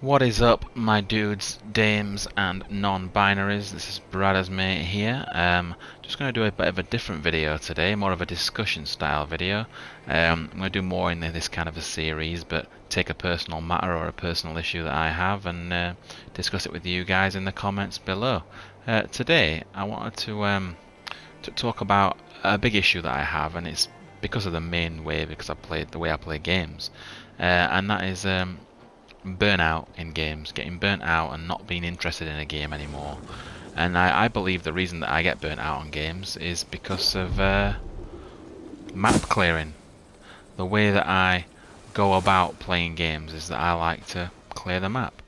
What is up, my dudes, dames, and non-binaries? This is Brad's mate here. Just going to do a bit of a different video today, more of a discussion-style video. I'm going to do more in this kind of a series, but take a personal matter or a personal issue that I have and discuss it with you guys in the comments below. Today, I wanted to talk about a big issue that I have, and it's because of the main way, because the way I play games, and that is burnout in games, getting burnt out and not being interested in a game anymore. And I believe the reason that I get burnt out on games is because of map clearing. The way that I go about playing games is that I like to clear the map.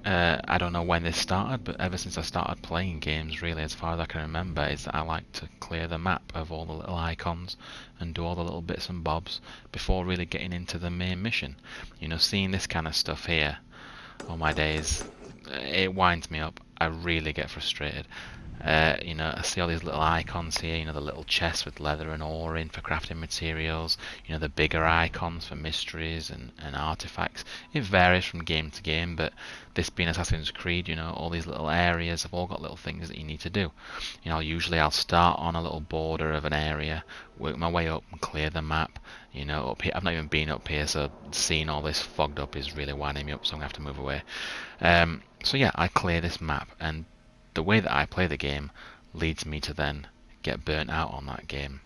I don't know when this started, but ever since I started playing games, really, as far as I can remember, is that I like to clear the map of all the little icons and do all the little bits and bobs before really getting into the main mission. You know, seeing this kind of stuff here, all my days, it winds me up. I really get frustrated. I see all these little icons here, the little chests with leather and ore in for crafting materials, the bigger icons for mysteries and artifacts. It varies from game to game, but this being Assassin's Creed, all these little areas have all got little things that you need to do. Usually I'll start on a little border of an area, work my way up and clear the map. Up here, I've not even been up here, so seeing all this fogged up is really winding me up, so I'm going to have to move away. So yeah, I clear this map, and the way that I play the game leads me to then get burnt out on that game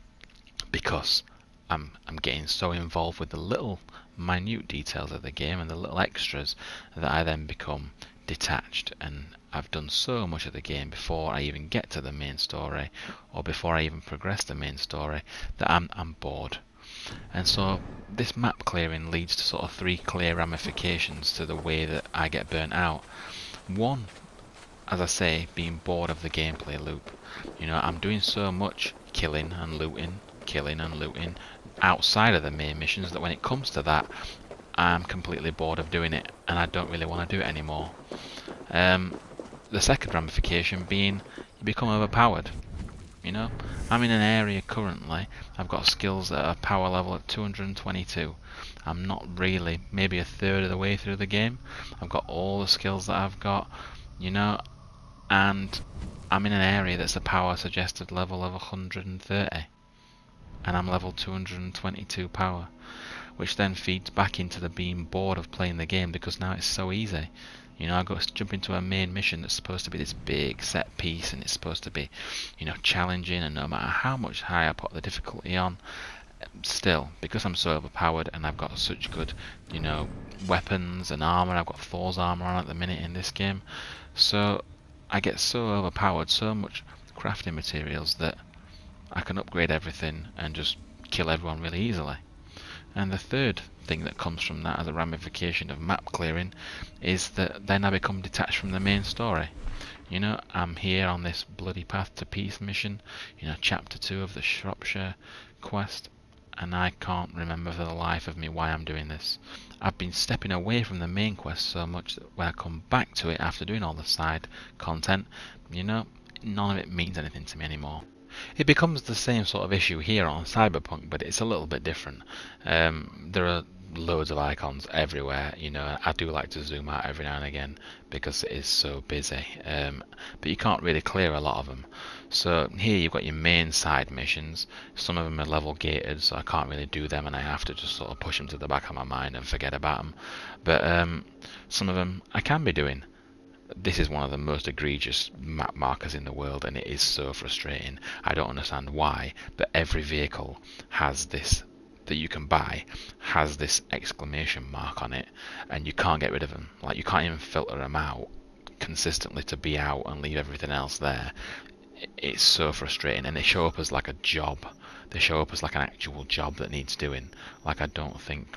because I'm getting so involved with the little minute details of the game and the little extras that I then become detached, and I've done so much of the game before I even get to the main story or before I even progress the main story that I'm bored. And so this map clearing leads to sort of three clear ramifications to the way that I get burnt out. One, as I say, being bored of the gameplay loop. I'm doing so much killing and looting outside of the main missions that when it comes to that, I'm completely bored of doing it and I don't really want to do it anymore. The second ramification being you become overpowered. I'm in an area currently, I've got skills that are power level at 222. I'm not really, maybe a third of the way through the game. I've got all the skills that I've got, and I'm in an area that's a power suggested level of 130, and I'm level 222 power, which then feeds back into the being bored of playing the game because now it's so easy. I got to jump into a main mission that's supposed to be this big set piece, and it's supposed to be, challenging, and no matter how much higher I put the difficulty on, still, because I'm so overpowered and I've got such good, weapons and armor, I've got Thor's armor on at the minute in this game, so I get so overpowered, so much crafting materials that I can upgrade everything and just kill everyone really easily. And the third thing that comes from that as a ramification of map clearing is that then I become detached from the main story. I'm here on this bloody Path to Peace mission, chapter 2 of the Shropshire quest, and I can't remember for the life of me why I'm doing this. I've been stepping away from the main quest so much that when I come back to it after doing all the side content, none of it means anything to me anymore. It becomes the same sort of issue here on Cyberpunk, but it's a little bit different. There are loads of icons everywhere. I do like to zoom out every now and again because it is so busy, but you can't really clear a lot of them. So here you've got your main side missions. Some of them are level gated, so I can't really do them, and I have to just sort of push them to the back of my mind and forget about them. But some of them I can be doing. This is one of the most egregious map markers in the world, and it is so frustrating. I don't understand why, but every vehicle has this that you can buy has this exclamation mark on it, and you can't get rid of them. Like, you can't even filter them out consistently to be out and leave everything else there. It's so frustrating, and they show up as like a job. They show up as like an actual job that needs doing. Like, I don't think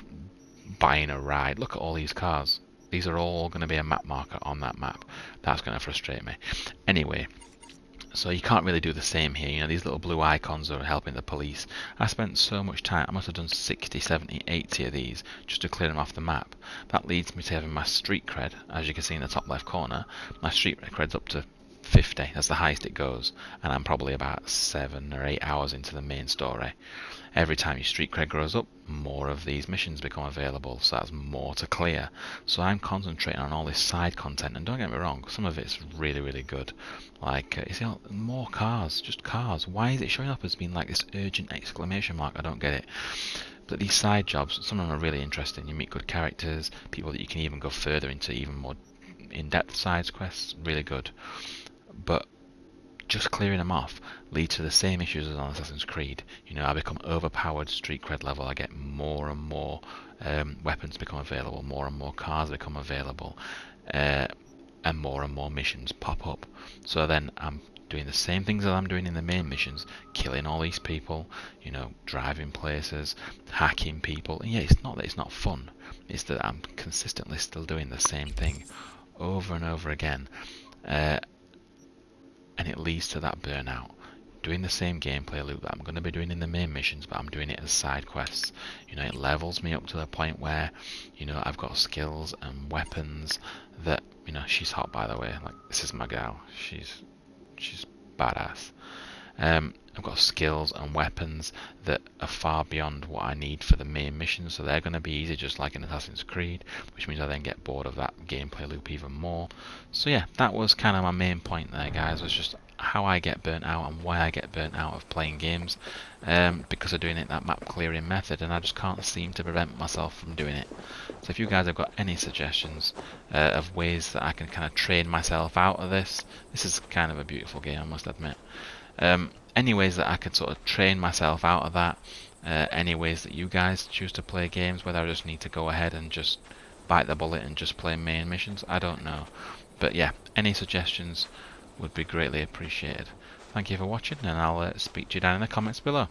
buying a ride. Look at all these cars. These are all going to be a map marker on that map. That's going to frustrate me. Anyway, so you can't really do the same here. These little blue icons are helping the police. I spent so much time. I must have done 60, 70, 80 of these just to clear them off the map. That leads me to having my street cred, as you can see in the top left corner. My street cred's up to 50. That's the highest it goes, and I'm probably about 7 or 8 hours into the main story. Every time your street cred grows up, more of these missions become available, so that's more to clear. So I'm concentrating on all this side content, and don't get me wrong, some of it's really, really good. Like, you see, more cars, just cars. Why is it showing up as being like this urgent exclamation mark? I don't get it. But these side jobs, some of them are really interesting. You meet good characters, people that you can even go further into even more in-depth side quests, really good. But just clearing them off leads to the same issues as on Assassin's Creed. You know, I become overpowered street cred level, I get more and more weapons become available, more and more cars become available, and more missions pop up. So then I'm doing the same things that I'm doing in the main missions, killing all these people, you know, driving places, hacking people. And yeah, it's not that it's not fun, it's that I'm consistently still doing the same thing over and over again. And it leads to that burnout. Doing the same gameplay loop that I'm going to be doing in the main missions, but I'm doing it as side quests. You know, it levels me up to the point where, you know, I've got skills and weapons that, you know, she's hot, by the way. Like, this is my gal. She's badass. I've got skills and weapons that are far beyond what I need for the main mission, so they're going to be easy, just like in Assassin's Creed, which means I then get bored of that gameplay loop even more. So yeah, that was kind of my main point there, guys, was just how I get burnt out and why I get burnt out of playing games, because of doing it that map clearing method, and I just can't seem to prevent myself from doing it. So if you guys have got any suggestions of ways that I can kind of train myself out of this is kind of a beautiful game, I must admit. Any ways that I can sort of train myself out of that, any ways that you guys choose to play games, whether I just need to go ahead and just bite the bullet and just play main missions, I don't know. But yeah, any suggestions would be greatly appreciated. Thank you for watching, and I'll speak to you down in the comments below.